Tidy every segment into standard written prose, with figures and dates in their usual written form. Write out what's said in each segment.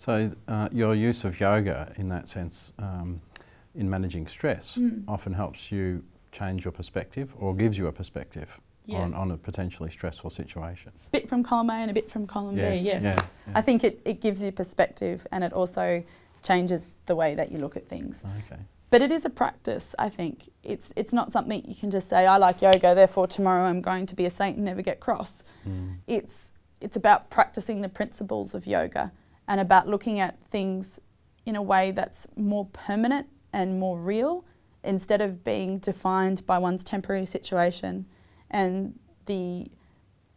So your use of yoga in that sense, in managing stress, often helps you change your perspective or gives you a perspective on a potentially stressful situation. A bit from column A and a bit from column B, yes. Yeah. I think it gives you perspective, and it also changes the way that you look at things. Okay. But it is a practice, I think. It's not something you can just say, I like yoga, therefore tomorrow I'm going to be a saint and never get cross. It's about practicing the principles of yoga and about looking at things in a way that's more permanent and more real, instead of being defined by one's temporary situation and the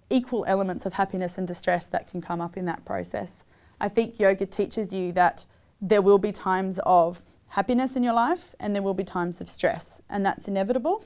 equal elements of happiness and distress that can come up in that process. I think yoga teaches you that there will be times of happiness in your life and there will be times of stress, and that's inevitable,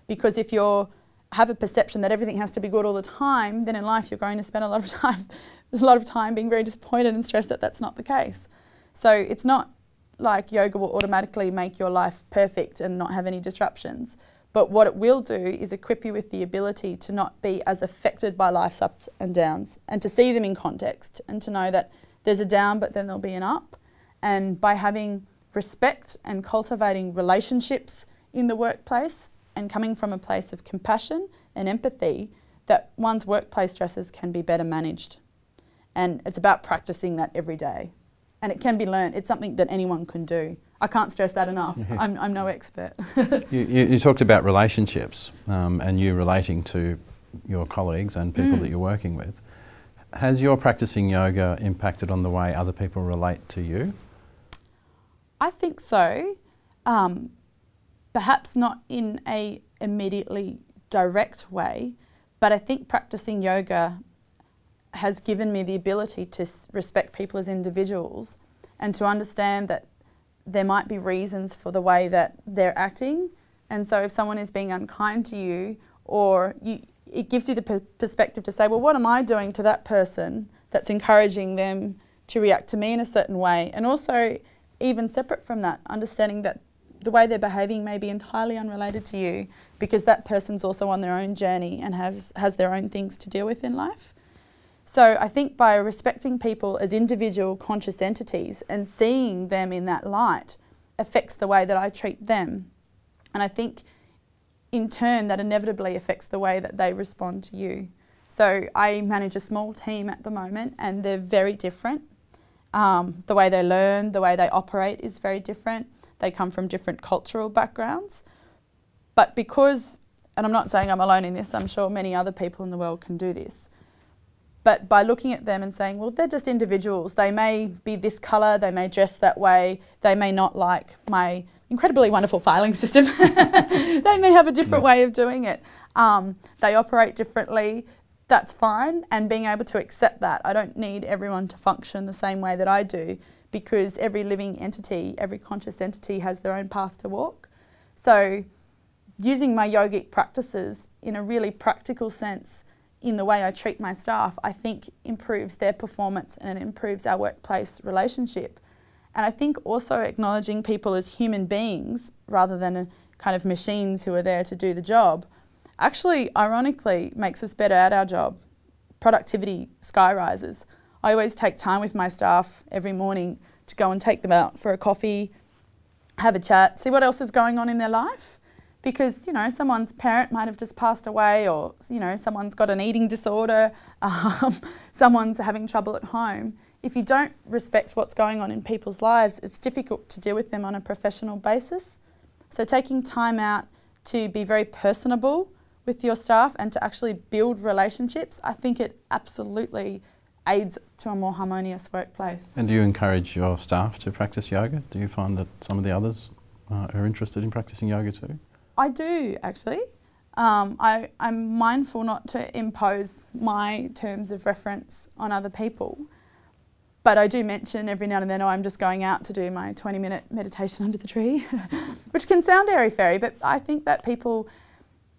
because if you have a perception that everything has to be good all the time, then in life you're going to spend a lot of time being very disappointed and stressed that that's not the case. So it's not like yoga will automatically make your life perfect and not have any disruptions. But what it will do is equip you with the ability to not be as affected by life's ups and downs, and to see them in context, and to know that there's a down but then there'll be an up. And by having respect and cultivating relationships in the workplace and coming from a place of compassion and empathy, that one's workplace stresses can be better managed. And it's about practicing that every day. And it can be learned. It's something that anyone can do. I can't stress that enough. Yes. I'm no expert. you talked about relationships and you relating to your colleagues and people that you're working with. Has your practicing yoga impacted on the way other people relate to you? I think so. Perhaps not in a immediately direct way, but I think practicing yoga has given me the ability to respect people as individuals and to understand that there might be reasons for the way that they're acting. And so if someone is being unkind to you, or it gives you the perspective to say, well, what am I doing to that person that's encouraging them to react to me in a certain way? And also, even separate from that, understanding that the way they're behaving may be entirely unrelated to you, because that person's also on their own journey and has their own things to deal with in life. So I think by respecting people as individual conscious entities and seeing them in that light affects the way that I treat them. And I think in turn that inevitably affects the way that they respond to you. So I manage a small team at the moment, and they're very different. The way they learn, the way they operate is very different. They come from different cultural backgrounds. But because, and I'm not saying I'm alone in this, I'm sure many other people in the world can do this, but by looking at them and saying, well, they're just individuals. They may be this colour, they may dress that way, they may not like my incredibly wonderful filing system. They may have a different way of doing it. They operate differently. That's fine, and being able to accept that. I don't need everyone to function the same way that I do, because every living entity, every conscious entity has their own path to walk. So using my yogic practices in a really practical sense in the way I treat my staff, I think improves their performance and it improves our workplace relationship. And I think also acknowledging people as human beings rather than kind of machines who are there to do the job actually, ironically, makes us better at our job. Productivity sky rises. I always take time with my staff every morning to go and take them out for a coffee, have a chat, see what else is going on in their life. Because, you know, someone's parent might have just passed away, or, you know, someone's got an eating disorder, someone's having trouble at home. If you don't respect what's going on in people's lives, it's difficult to deal with them on a professional basis. So taking time out to be very personable with your staff and to actually build relationships, I think it absolutely aids to a more harmonious workplace. And do you encourage your staff to practice yoga? Do you find that some of the others are interested in practicing yoga too? I do, actually. I'm mindful not to impose my terms of reference on other people, but I do mention every now and then, oh, I'm just going out to do my 20-minute meditation under the tree, which can sound airy-fairy, but I think that people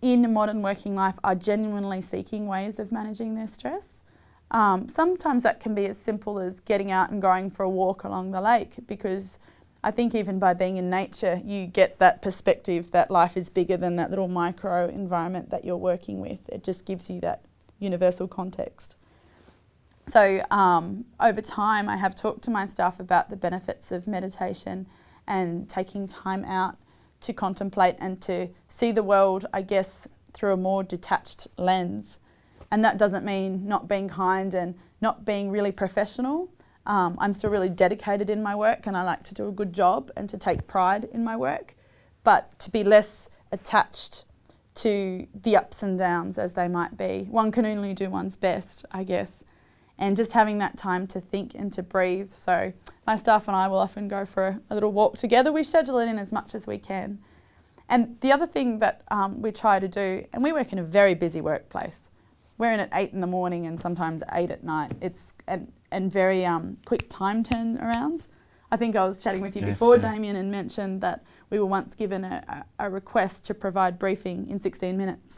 in modern working life are genuinely seeking ways of managing their stress. Sometimes that can be as simple as getting out and going for a walk along the lake, because I think even by being in nature, you get that perspective that life is bigger than that little micro environment that you're working with. It just gives you that universal context. So over time, I have talked to my staff about the benefits of meditation and taking time out to contemplate and to see the world, I guess, through a more detached lens. And that doesn't mean not being kind and not being really professional. I'm still really dedicated in my work, and I like to do a good job and to take pride in my work, but to be less attached to the ups and downs as they might be. One can only do one's best, I guess, and just having that time to think and to breathe. So my staff and I will often go for a little walk together. We schedule it in as much as we can. And the other thing that we try to do, and we work in a very busy workplace. We're in at 8 in the morning and sometimes at 8 at night. It's and very quick time turnarounds. I think I was chatting with you before, Damien, and mentioned that we were once given a request to provide briefing in 16 minutes,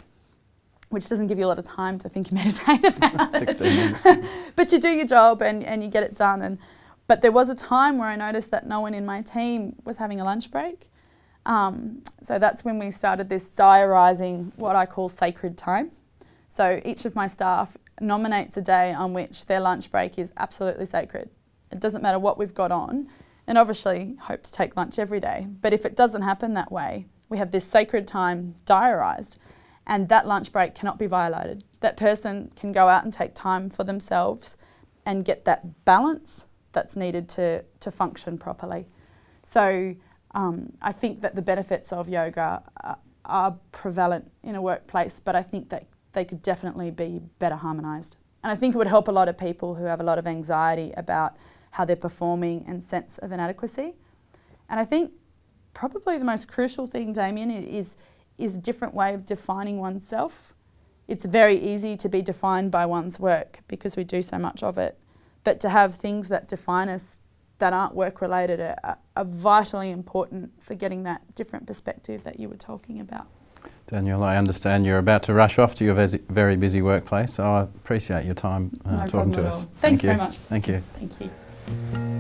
which doesn't give you a lot of time to think and meditate about 16 minutes. But you do your job and you get it done. But there was a time where I noticed that no one in my team was having a lunch break. So that's when we started this diarising what I call sacred time. So each of my staff nominates a day on which their lunch break is absolutely sacred. It doesn't matter what we've got on, and obviously hope to take lunch every day. But if it doesn't happen that way, we have this sacred time diarised, and that lunch break cannot be violated. That person can go out and take time for themselves and get that balance that's needed to function properly. So I think that the benefits of yoga are prevalent in a workplace, but I think that they could definitely be better harmonised. And I think it would help a lot of people who have a lot of anxiety about how they're performing and sense of inadequacy. And I think probably the most crucial thing, Damien, is a different way of defining oneself. It's very easy to be defined by one's work because we do so much of it. But to have things that define us that aren't work-related are vitally important for getting that different perspective that you were talking about. Danielle, I understand you're about to rush off to your very busy workplace, so I appreciate your time talking to us. Thanks very much. Thank you. Thank you.